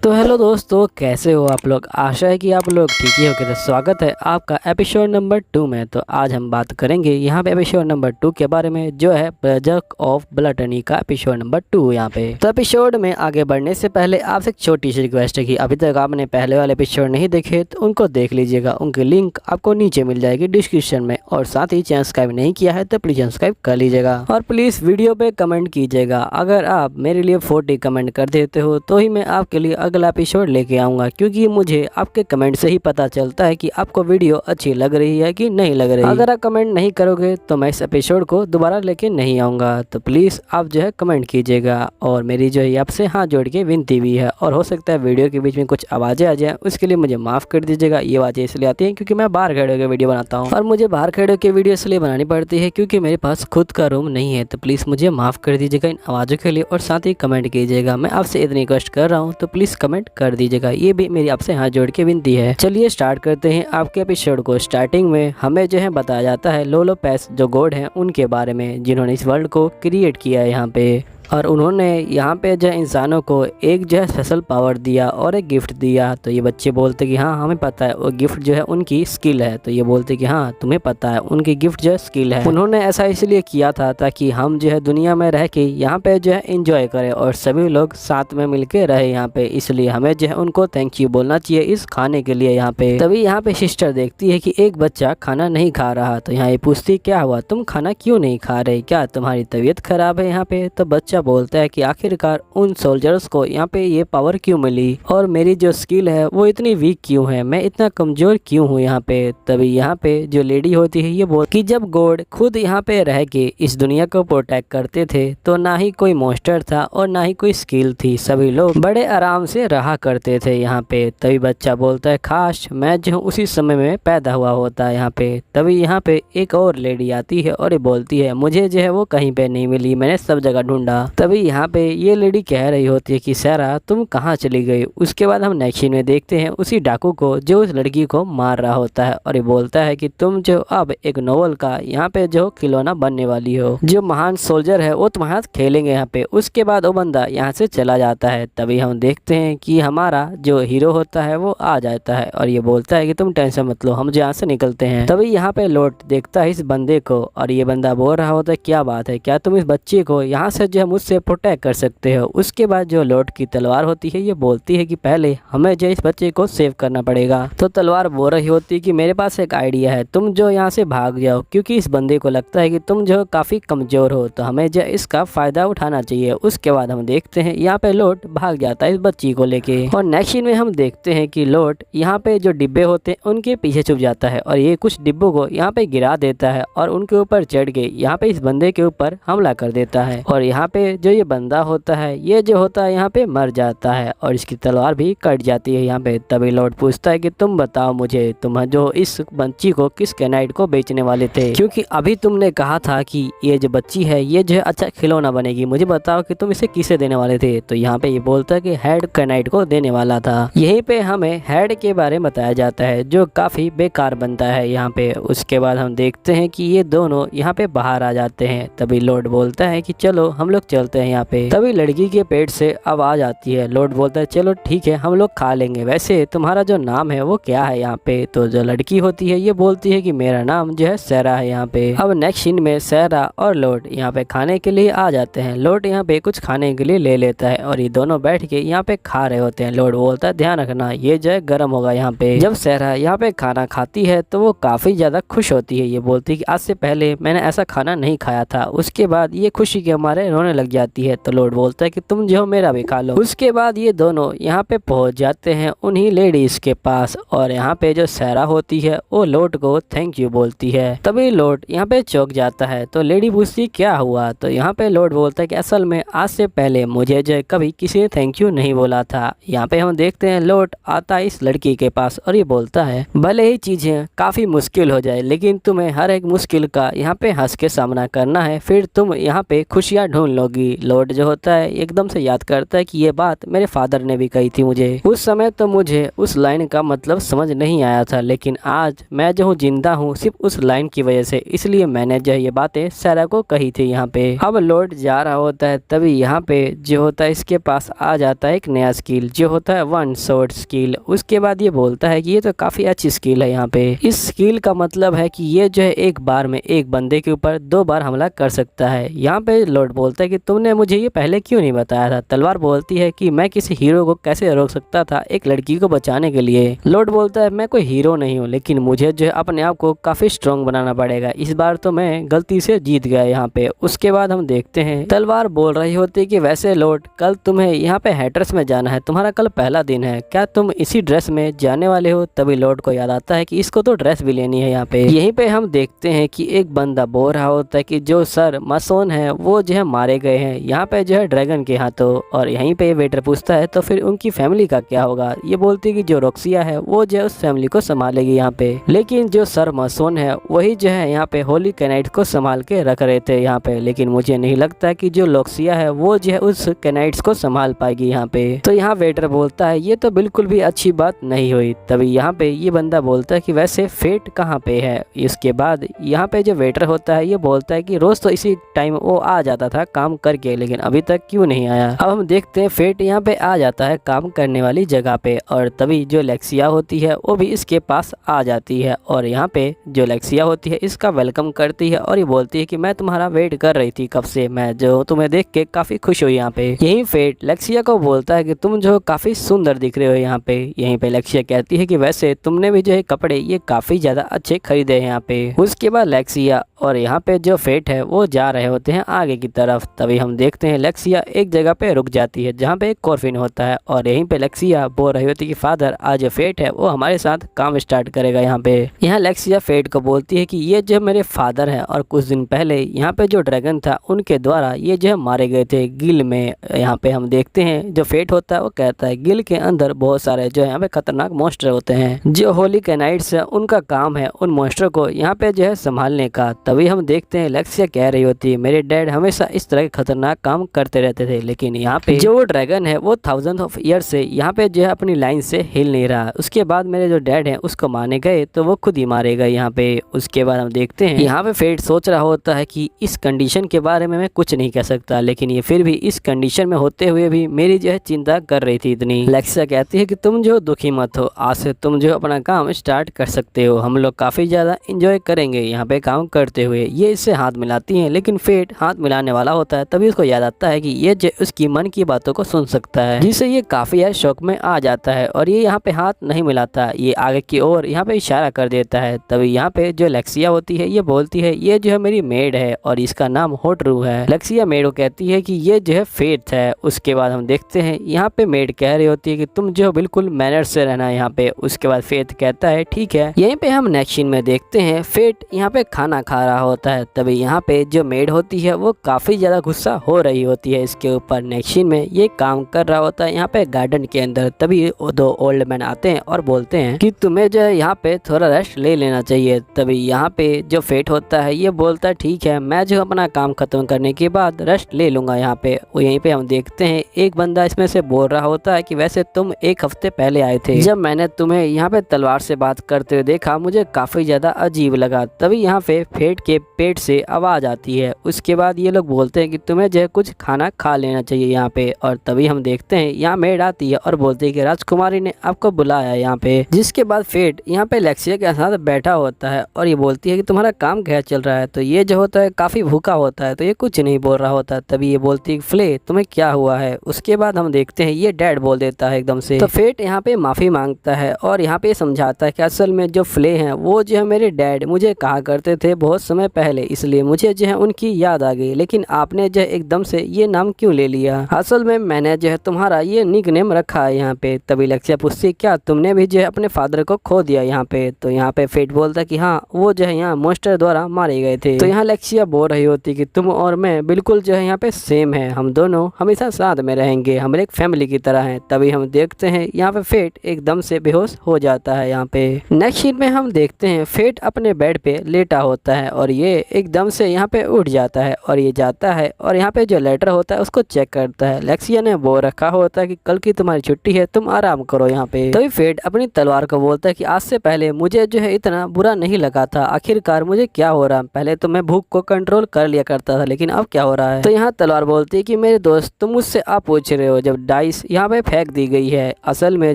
तो हेलो दोस्तों, कैसे हो आप लोग। आशा है कि आप लोग ठीक ही होंगे। तो स्वागत है आपका एपिसोड नंबर 2 में। तो आज हम बात करेंगे यहाँ पे एपिसोड नंबर 2 के बारे में, जो है ब्रजर ऑफ ब्लटनी का एपिसोड नंबर 2 यहाँ पे। तो एपिसोड में आगे बढ़ने से पहले आपसे एक छोटी सी रिक्वेस्ट है कि अभी तक आपने पहले वाले एपिसोड नहीं देखे तो उनको देख लीजिएगा। उनकी लिंक आपको नीचे मिल जाएगी डिस्क्रिप्शन में। और साथ ही चैनल सब्सक्राइब नहीं किया है तो प्लीज सब्सक्राइब कर लीजिएगा। और प्लीज वीडियो पे कमेंट कीजिएगा। अगर आप मेरे लिए 40 कमेंट कर देते हो तो ही मैं आपके लिए अगला एपिसोड लेके आऊंगा, क्योंकि मुझे आपके कमेंट से ही पता चलता है कि आपको वीडियो अच्छी लग रही है कि नहीं लग रही। अगर आप कमेंट नहीं करोगे तो मैं इस एपिसोड को दोबारा लेके नहीं आऊंगा। तो प्लीज आप जो है कमेंट कीजिएगा। और मेरी जो है आपसे हाथ जोड़ के विनती भी है, और हो सकता है वीडियो के बीच में कुछ आवाजें आ जाए, उसके लिए मुझे माफ कर दीजिएगा। ये आवाजें इसलिए आती है क्योंकि मैं बाहर खड़े होकर वीडियो बनाता हूँ, और मुझे बाहर खड़े होकर वीडियो इसलिए बनानी पड़ती है क्योंकि मेरे पास खुद का रूम नहीं है। तो प्लीज मुझे माफ कर दीजिएगा इन आवाजों के लिए, और साथ ही कमेंट कीजिएगा। मैं आपसे इतनी रिक्वेस्ट कर रहा हूँ तो प्लीज कमेंट कर दीजिएगा। ये भी मेरी आपसे हाथ जोड़ के विनती है। चलिए स्टार्ट करते हैं आपके एपिसोड को। स्टार्टिंग में हमें जो है बताया जाता है लोलो पैस जो गॉड हैं उनके बारे में, जिन्होंने इस वर्ल्ड को क्रिएट किया है यहाँ पे। और उन्होंने यहाँ पे जो इंसानों को एक जो है स्पेशल पावर दिया और एक गिफ्ट दिया। तो ये बच्चे बोलते कि हाँ हमें पता है, वो गिफ्ट जो है उनकी स्किल है। तो ये बोलते कि हाँ तुम्हें पता है, उनकी गिफ्ट जो है स्किल है। उन्होंने ऐसा इसलिए किया था ताकि हम जो है दुनिया में रह के यहाँ पे जो है एंजॉय करें और सभी लोग साथ में मिलके रहे यहाँ पे। इसलिए हमें जो है उनको थैंक यू बोलना चाहिए इस खाने के लिए यहाँ पे। तभी यहाँ पे सिस्टर देखती है कि एक बच्चा खाना नहीं खा रहा। तो यहाँ ये पूछती क्या हुआ, तुम खाना क्यों नहीं खा रहे, क्या तुम्हारी तबीयत खराब है यहाँ पे। तो बच्चा बोलता है कि आखिरकार उन सोल्जर्स को यहाँ पे ये पावर क्यों मिली, और मेरी जो स्किल है वो इतनी वीक क्यों है, मैं इतना कमजोर क्यों हूँ यहाँ पे। तभी यहाँ पे जो लेडी होती है ये बोल कि जब गॉड खुद यहाँ पे रह के इस दुनिया को प्रोटेक्ट करते थे तो ना ही कोई मॉन्स्टर था और ना ही कोई स्किल थी, सभी लोग बड़े आराम से रहा करते थे यहाँ पे। तभी बच्चा बोलता है काश मैं जो उसी समय में पैदा हुआ होता यहाँ पे। तभी यहाँ पे एक और लेडी आती है और ये बोलती है मुझे जो है वो कहीं पे नहीं मिली, मैंने सब जगह ढूंढा। तभी यहाँ पे ये लेडी कह रही होती है कि सारा तुम कहाँ चली गई। उसके बाद हम नेक्स्ट सीन में देखते हैं उसी डाकू को जो उस लड़की को मार रहा होता है, और ये बोलता है कि तुम जो अब एक नोवेल का यहाँ पे जो खिलौना बनने वाली हो, जो महान सोल्जर है वो तुम्हारे साथ खेलेंगे यहाँ पे। उसके बाद वो बंदा यहाँ से चला जाता है। तभी हम देखते हैं कि हमारा जो हीरो होता है वो आ जाता है, और ये बोलता है कि तुम टेंशन मत लो, हम यहाँ से निकलते हैं। तभी यहाँ पे लॉर्ड देखता है इस बंदे को, और ये बंदा बोल रहा होता है क्या बात है, क्या तुम इस बच्चे को यहाँ से जो है मुझसे प्रोटेक्ट कर सकते हो। उसके बाद जो लॉर्ड की तलवार होती है ये बोलती है कि पहले हमें जो इस बच्चे को सेव करना पड़ेगा। तो तलवार बोल रही होती है कि मेरे पास एक आइडिया है, तुम जो यहाँ से भाग जाओ, क्योंकि इस बंदे को लगता है कि तुम जो काफी कमजोर हो, तो हमें जो इसका फायदा उठाना चाहिए। उसके बाद हम देखते हैं यहाँ पे लॉर्ड भाग जाता है इस बच्ची को लेके, और नेक्स्ट सीन में हम देखते हैं कि लॉर्ड यहाँ पे जो डिब्बे होते हैं उनके पीछे छुप जाता है, और ये कुछ डिब्बों को यहाँ पे गिरा देता है और उनके ऊपर चढ़ के यहाँ पे इस बंदे के ऊपर हमला कर देता है। और यहाँ पे जो ये बंदा होता है ये जो होता है यहाँ पे मर जाता है, और इसकी तलवार भी कट जाती है यहाँ पे। तभी लॉर्ड पूछता है कि तुम बताओ मुझे, तुम जो इस बच्ची को किस कैनाइट को बेचने वाले थे, क्योंकि अभी तुमने कहा था कि ये जो बच्ची है ये जो है अच्छा खिलौना बनेगी, मुझे बताओ कि तुम इसे किसे देने वाले थे। तो यहाँ पे ये बोलता है कि हेड कैनाइट को देने वाला था। यहीं पे हमें हेड के बारे में बताया जाता है जो काफी बेकार बनता है यहाँ पे। उसके बाद हम देखते हैं कि ये दोनों यहाँ पे बाहर आ जाते हैं। तभी लॉर्ड बोलता है कि चलो हम लोग चलते हैं यहाँ पे। तभी लड़की के पेट से आवाज आती है। लॉर्ड बोलता है चलो ठीक है हम लोग खा लेंगे, वैसे तुम्हारा जो नाम है वो क्या है यहाँ पे। तो जो लड़की होती है ये बोलती है कि मेरा नाम जो है सैरा है यहाँ पे। अब नेक्स्ट सीन में सैरा और लॉर्ड यहाँ पे खाने के लिए आ जाते हैं। लॉर्ड यहाँ पे कुछ खाने के लिए ले लेता है, और ये दोनों बैठ के यहाँ पे खा रहे होते हैं। लॉर्ड बोलता है ध्यान रखना ये जो है गर्म होगा यहाँ पे। जब सैरा यहाँ पे खाना खाती है तो वो काफी ज्यादा खुश होती है। ये बोलती है कि आज से पहले मैंने ऐसा खाना नहीं खाया था। उसके बाद ये खुशी के हमारे रोने लग जाती है। तो लॉर्ड बोलता है कि तुम जो मेरा भी खा लो। उसके बाद ये दोनों यहाँ पे पहुंच जाते हैं उन्हीं लेडीज के पास, और यहाँ पे जो सैरा होती है वो लॉर्ड को थैंक यू बोलती है। तभी लॉर्ड यहाँ पे चौंक जाता है। तो लेडी पूछती क्या हुआ। तो यहाँ पे लॉर्ड बोलता है कि असल में आज से पहले मुझे जो कभी किसी ने थैंक यू नहीं बोला था। यहाँ पे हम देखते हैं लॉर्ड आता है इस लड़की के पास, और ये बोलता है भले ही चीजें काफी मुश्किल हो जाए लेकिन तुम्हें हर एक मुश्किल का यहाँ पे हंस के सामना करना है, फिर तुम यहाँ पे खुशियाँ ढूंढ लोगे। होगी। लॉर्ड जो होता है एकदम से याद करता है कि ये बात मेरे फादर ने भी कही थी मुझे। उस समय तो मुझे उस लाइन का मतलब समझ नहीं आया था, लेकिन आज मैं जो हूँ जिंदा हूँ सिर्फ उस लाइन की वजह से, इसलिए मैंने जो ये बातें सैरा को कही थी यहाँ पे। अब लॉर्ड जा रहा होता है, तभी यहाँ पे जो होता है इसके पास आ जाता है एक नया स्किल जो होता है वन शॉट स्किल। उसके बाद ये बोलता है कि ये तो काफी अच्छी स्किल है। यहाँ पे इस स्किल का मतलब है कि ये जो है एक बार में एक बंदे के ऊपर 2 बार हमला कर सकता है। यहाँ पे लॉर्ड बोलता है कि तुमने मुझे ये पहले क्यों नहीं बताया था। तलवार बोलती है कि मैं किसी हीरो को कैसे रोक सकता था एक लड़की को बचाने के लिए। लॉर्ड बोलता है मैं कोई हीरो नहीं हूँ, लेकिन मुझे जो है अपने आप को काफी स्ट्रॉन्ग बनाना पड़ेगा। इस बार तो मैं गलती से जीत गया यहाँ पे। उसके बाद हम देखते हैं तलवार बोल रही होती है कि वैसे लॉर्ड कल तुम्हें यहाँ पे हैटर्स में जाना है, तुम्हारा कल पहला दिन है, क्या तुम इसी ड्रेस में जाने वाले हो। तभी लॉर्ड को याद आता है कि इसको तो ड्रेस भी लेनी है। यहाँ पे यहीं पे हम देखते हैं कि एक बंदा बोल रहा होता है कि जो सर मासून है वो जो है मारे गए हैं यहाँ पे जो है ड्रैगन के हाथों। और यहीं पे वेटर पूछता है तो फिर उनकी फैमिली का क्या होगा। ये बोलती है कि जो रोक्सिया है वो जो है उस फैमिली को संभालेगी यहाँ पे, लेकिन जो सर मासून है वही जो है यहाँ पे होली कैनाइट को संभाल के रख रहे थे यहाँ पे। लेकिन मुझे नहीं लगता कि जो लोक्सिया है वो जो है उस कैनाइट्स को संभाल पाएगी यहाँ पे। तो यहाँ वेटर बोलता है ये तो बिल्कुल भी अच्छी बात नहीं हुई। तभी यहाँ पे ये बंदा बोलता है कि वैसे फेट कहाँ पे है। इसके बाद यहाँ पे जो वेटर होता है ये बोलता है कि रोज तो इसी टाइम वो आ जाता था काम करके, लेकिन अभी तक क्यों नहीं आया। अब हम देखते हैं फेट यहाँ पे आ जाता है काम करने वाली जगह पे, और तभी जो लेक्सिया होती है वो भी इसके पास आ जाती है। और यहाँ पे जो लेक्सिया होती है इसका वेलकम करती है और ये बोलती है कि मैं तुम्हारा वेट कर रही थी कब से, मैं जो तुम्हें देख के काफी खुश हुई। यहाँ पे यही फेट लेक्सिया को बोलता है कि तुम जो काफी सुंदर दिख रहे हो यहाँ पे। यहीं पे लेक्सिया कहती है कि वैसे तुमने भी जो है कपड़े ये काफी ज्यादा अच्छे खरीदे हैं यहाँ पे। उसके बाद लेक्सिया और यहाँ पे जो फेट है वो जा रहे होते हैं आगे की तरफ। तभी हम देखते हैं लेक्सिया एक जगह पे रुक जाती है जहाँ पे एक कॉर्फिन होता है, और यहीं पे लेक्सिया बोल रही होती है कि फादर आज फेट है वो हमारे साथ काम स्टार्ट करेगा यहाँ पे। यहाँ लेक्सिया फेट को बोलती है कि ये जो मेरे फादर है और कुछ दिन पहले यहाँ पे जो ड्रैगन था उनके द्वारा ये जो मारे गए थे गिल में। यहाँ पे हम देखते हैं जो फेट होता है वो कहता है गिल के अंदर बहुत सारे जो यहाँ पे खतरनाक मॉन्स्टर होते हैं। जो होली कैनाइट्स है उनका काम है उन मॉन्स्टर को यहाँ पे जो है संभालने का। तभी हम देखते हैं लेक्सिया कह रही होती है मेरे डैड हमेशा इस तरह के खतरनाक काम करते रहते थे, लेकिन यहाँ पे जो वो ड्रैगन है वो थाउजेंड ऑफ ईयर से यहाँ पे जो है अपनी लाइन से हिल नहीं रहा। उसके बाद मेरे जो डैड है उसको मारने गए तो वो खुद ही मारे गए यहाँ पे। उसके बाद हम देखते हैं यहाँ पे फेट सोच रहा होता है कि इस कंडीशन के बारे में मैं कुछ नहीं कह सकता, लेकिन ये फिर भी इस कंडीशन में होते हुए भी मेरी जो है चिंता कर रही थी इतनी। लेक्सिया कहती है कि तुम जो दुखी मत हो, आज से तुम जो अपना काम स्टार्ट कर सकते हो, हम लोग काफी ज्यादा इंजॉय करेंगे यहाँ पे काम करते हुए। ये इससे हाथ मिलाती है, लेकिन फेट हाथ मिलाने वाला होता है तभी उसको याद आता है कि ये जो उसकी मन की बातों को सुन सकता है, जिससे ये काफी यार शौक में आ जाता है और ये यहाँ पे हाथ नहीं मिलाता, ये आगे की ओर यहाँ पे इशारा कर देता है। तभी यहाँ पे जो लेक्सिया होती है ये बोलती है ये जो है मेरी मेड है और इसका नाम होटरू है। लेक्सिया मेड को कहती है कि ये जो है फेट है। उसके बाद हम देखते हैं यहाँ पे मेड कह रही होती है कि तुम जो बिल्कुल मैनर से रहना यहाँ पे। उसके बाद फेट कहता है ठीक है। यहीं पे हम नेक्स्ट सीन में देखते हैं फेट यहाँ पे खाना खा रहा होता है। तभी यहाँ पे जो मेड होती है वो काफी ज्यादा गुस्सा हो रही होती है इसके ऊपर। नेक्स्ट सीन में ये काम कर रहा होता है यहाँ पे गार्डन के अंदर। तभी वो 2 ओल्ड मैन आते हैं और बोलते हैं कि तुम्हें जो है यहाँ पे थोड़ा रेस्ट ले लेना चाहिए। तभी यहाँ पे जो फेट होता है ये बोलता है ठीक है, मैं जो अपना काम खत्म करने के बाद रेस्ट ले लूंगा यहाँ पे। यहीं पे हम देखते हैं एक बंदा इसमें से बोल रहा होता है कि वैसे तुम 1 हफ्ते पहले आए थे, जब मैंने तुम्हें यहाँ पे तलवार से बात करते हुए देखा मुझे काफी ज्यादा अजीब लगा। तभी यहाँ पे फेट के पेट से आवाज आती है। उसके बाद ये लोग बोलते हैं कि तुम्हें जो है कुछ खाना खा लेना चाहिए यहाँ पे। और तभी हम देखते हैं यहाँ मेड आती है और बोलती है कि राजकुमारी ने आपको बुलाया यहाँ पे। जिसके बाद फेट यहाँ पे लेक्सिया के साथ बैठा होता है और ये बोलती है कि तुम्हारा काम क्या चल रहा है। तो ये जो होता है काफी भूखा होता है तो ये कुछ नहीं बोल रहा होता। तभी ये बोलती है फ्ले तुम्हें क्या हुआ है। उसके बाद हम देखते हैं ये डैड बोल देता है एकदम से। तो फेट यहाँ पे माफी मांगता है और यहाँ पे समझाता है कि असल में जो फ्ले हैं वो जो है मेरे डैड मुझे कहा करते थे बहुत समय पहले, इसलिए मुझे जो है उनकी याद आ गई, लेकिन आपने जो है एकदम से ये नाम क्यों ले लिया। असल में मैंने जो है तुम्हारा ये निक नेम रखा है यहाँ पे। तभी लेक्सिया पूछती है क्या तुमने भी जो है अपने फादर को खो दिया यहाँ पे। तो यहाँ पे फेट बोलता है कि हाँ वो जो है यहाँ मॉन्स्टर द्वारा मारे गए थे। तो यहाँ लेक्सिया बोल रही होती कि तुम और मैं बिल्कुल जो है यहाँ पे सेम है, हम दोनों हमेशा साथ में रहेंगे, हम एक फैमिली की तरह हैं। तभी हम देखते हैं यहाँ पे फेट एकदम से बेहोश हो जाता है। यहाँ पे नेक्स्ट सीन में हम देखते हैं फेट अपने बेड पे लेटा होता है और ये एकदम से यहाँ पे उठ जाता है और ये जाता है और यहाँ पे जो लेटर होता है उसको चेक करता है। लेक्सिया ने वो रखा होता है कि कल की तुम्हारी छुट्टी है, तुम आराम करो यहाँ पे। तभी फेट अपनी तलवार को बोलता है कि आज से पहले मुझे जो है इतना बुरा नहीं लगा था, आखिरकार मुझे क्या हो रहा है, पहले तो मैं भूख को कंट्रोल कर लिया करता था लेकिन अब क्या हो रहा है। तो यहाँ तलवार बोलती है कि मेरे दोस्त तुम मुझसे आप पूछ रहे हो, जब डाइस यहाँ पे फेंक दी गई है असल में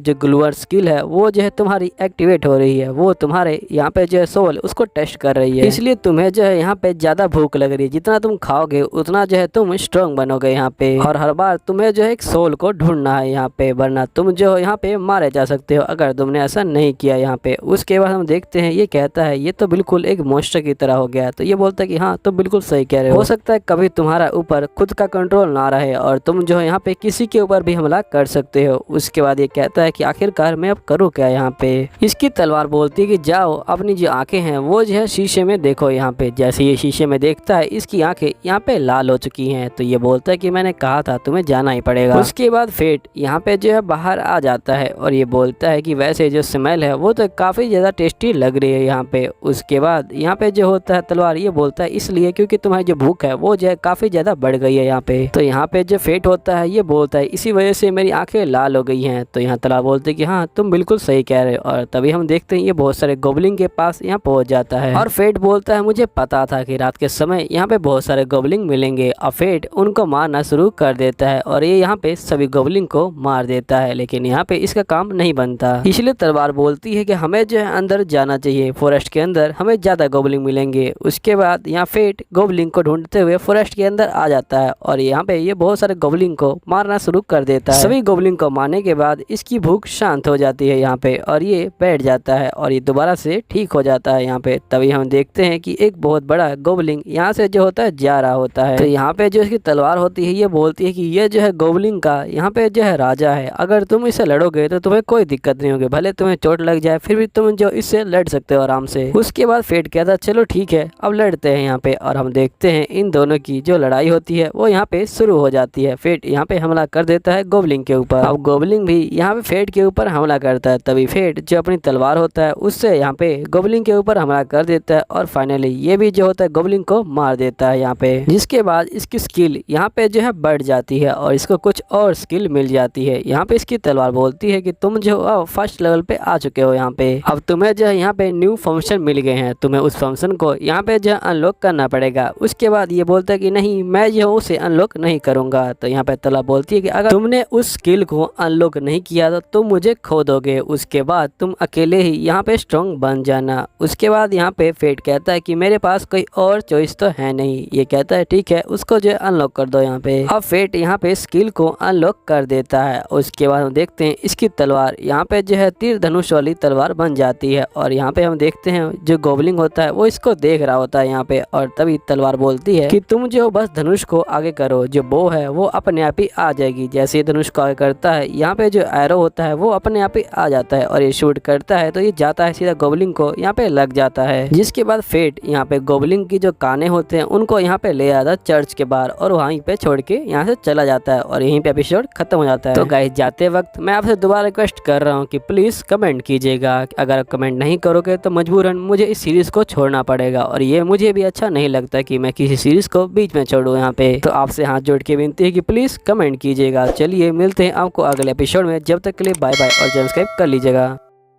जो ग्लूअर स्किल है वो जो है तुम्हारी एक्टिवेट हो रही है, वो तुम्हारे यहाँ पे जो है सोल उसको टेस्ट कर रही है, इसलिए तुम्हें जो है यहाँ पे ज्यादा भूख लग रही है, जितना तुम खाओगे उतना जो है तुम स्ट्रॉन्ग बनोगे यहाँ पे, और हर बार तुम्हें जो है एक सोल को ढूंढना है यहाँ पे, वरना तुम जो यहाँ पे मारे जा सकते हो अगर तुमने ऐसा नहीं किया यहाँ पे। उसके बाद हम देखते हैं ये कहता है ये तो बिल्कुल एक मॉन्स्टर की तरह हो गया। तो ये बोलता है कि हाँ तुम बिल्कुल सही कह रहे हो सकता है कभी तुम्हारा ऊपर खुद का कंट्रोल ना रहे और तुम जो है यहाँ पे किसी के ऊपर भी हमला कर सकते हो। उसके बाद ये कहता है कि आखिरकार मैं अब करूँ क्या यहाँ पे। इसकी तलवार बोलती है कि जाओ अपनी जो आंखें हैं वो जो है शीशे में देखो यहाँ पे। जैसे ये शीशे में देखता है इसकी आंखें यहाँ पे लाल हो चुकी हैं। तो ये बोलता है कि मैंने कहा था तुम्हें जाना ही पड़ेगा। उसके बाद फेट यहाँ पे जो है बाहर आ जाता है और ये बोलता है कि वैसे जो स्मेल है वो तो काफी ज्यादा टेस्टी लग रही है यहाँ पे। उसके बाद यहाँ पे जो होता है तलवार ये बोलता है इसलिए क्योंकि तुम्हारी जो भूख है वो जो है काफी ज्यादा बढ़ गई है यहाँ पे। तो यहाँ पे जो फेट होता है ये बोलता है इसी वजह से मेरी आंखें लाल हो गई हैं। तो यहाँ तलवार बोलते है कि हाँ तुम बिल्कुल सही कह रहे हो। और तभी हम देखते हैं ये बहुत सारे गोबलिन के पास यहाँ पहुंच जाता है और फेट बोलता है मुझे पता था कि रात के समय यहाँ पे बहुत सारे गोबलिन मिलेंगे। और फेट उनको मारना शुरू कर देता है और ये यहाँ पे सभी गोबलिन को मार देता है, लेकिन यहाँ पे इसका काम नहीं बनता। इसलिए तलवार बोलती है कि हमें जो है अंदर जाना चाहिए, फॉरेस्ट के अंदर हमें ज्यादा गोबलिन मिलेंगे। उसके बाद यहाँ फेट गोबलिन को ढूंढते हुए फॉरेस्ट के अंदर आ जाता है और यहाँ पे ये बहुत सारे गोबलिन को मारना शुरू कर देता है। सभी गोबलिन को मारने के बाद इसकी भूख शांत हो जाती है यहाँ पे और ये बैठ जाता है और ये दोबारा से ठीक हो जाता है यहाँ पे। तभी हम देखते हैं कि एक बहुत बड़ा गोबलिन यहाँ से जो होता है जा रहा होता है। तो यहाँ पे जो इसकी तलवार होती है ये बोलती है कि ये जो है गोबलिन का यहाँ पे जो है राजा है, अगर तुम इसे लड़ोगे तो तुम्हें कोई दिक्कत नहीं होगी, भले तुम्हें चोट लग जाए फिर भी तुम जो इससे लड़ सकते हो आराम से। उसके बाद फेट कहता है चलो ठीक है अब लड़ते हैं यहाँ पे। और हम देखते हैं इन दोनों की जो लड़ाई होती है वो यहाँ पे शुरू हो जाती है। फेट यहाँ पे हमला कर देता है गोबलिन के ऊपर। अब गोबलिन भी यहाँ पे फेट के ऊपर हमला करता है। तभी फेट जो अपनी तलवार होता है उससे यहाँ पे गोबलिन के ऊपर हमला कर देता है और फाइनली ये भी जो होता है गोबलिन को मार देता है यहाँ पे। जिसके बाद इसकी स्किल यहाँ पे जो है बढ़ जाती है और इसको कुछ और स्किल मिल जाती है। यहाँ पे इसकी तलवार बोलती है कि तुम जो अब फर्स्ट लेवल पे आ चुके हो यहाँ पे, अब तुम्हें जो है यहाँ पे न्यू फंक्शन मिल गए हैं, तुम्हें उस फंक्शन को यहाँ पे जो है अनलॉक करना पड़ेगा। उसके बाद ये बोलता है कि नहीं मैं जो उसे अनलॉक नहीं करूंगा। तो यहाँ पे तलवार बोलती है कि अगर तुमने उस स्किल को अनलॉक नहीं किया तो तुम मुझे खो दोगे, उसके बाद तुम अकेले ही यहाँ पे स्ट्रॉन्ग बन जाना। उसके बाद यहाँ पे फेट कहता है कि मेरे पास कोई और चॉइस तो है नहीं। ये कहता है ठीक है उसको जो है अनलॉक कर दो यहाँ पे। अब फेट यहाँ पे स्किल को अनलॉक कर देता है। उसके बाद हम देखते हैं इसकी तलवार यहाँ पे जो है तीर धनुष वाली तलवार बन जाती है और यहाँ पे हम देखते हैं जो गोबलिन होता है वो इसको देख रहा होता है यहाँ पे। और तभी तलवार बोलती है कि तुम जो बस धनुष को आगे करो, जो बो है वो अपने आप ही आ जाएगी। जैसे धनुष को आगे करता है यहाँ पे जो एरो होता है वो अपने आप ही आ जाता है और ये शूट करता है तो ये जाता है सीधा गोबलिन को यहाँ पे लग जाता है। जिसके बाद फेट यहाँ पे गोबलिन की जो काने होते हैं उनको यहाँ पे ले आता है चर्च के बाहर और वहीं पे छोड़ के यहाँ से चला जाता है और यहीं पे एपिसोड खत्म हो जाता है। तो गाइस जाते वक्त मैं आपसे दोबारा रिक्वेस्ट कर रहा हूँ कि प्लीज कमेंट कीजिएगा। अगर कमेंट नहीं करोगे तो मजबूरन मुझे इस सीरीज को छोड़ना पड़ेगा और ये मुझे भी अच्छा नहीं लगता कि मैं किसी सीरीज को बीच में छोड़ूं यहाँ पे। तो आपसे हाथ जोड़ के विनती है कि प्लीज कमेंट कीजिएगा। चलिए मिलते हैं आपको अगले एपिसोड में, जब तक के लिए बाय बाय और सब्सक्राइब कर लीजिएगा।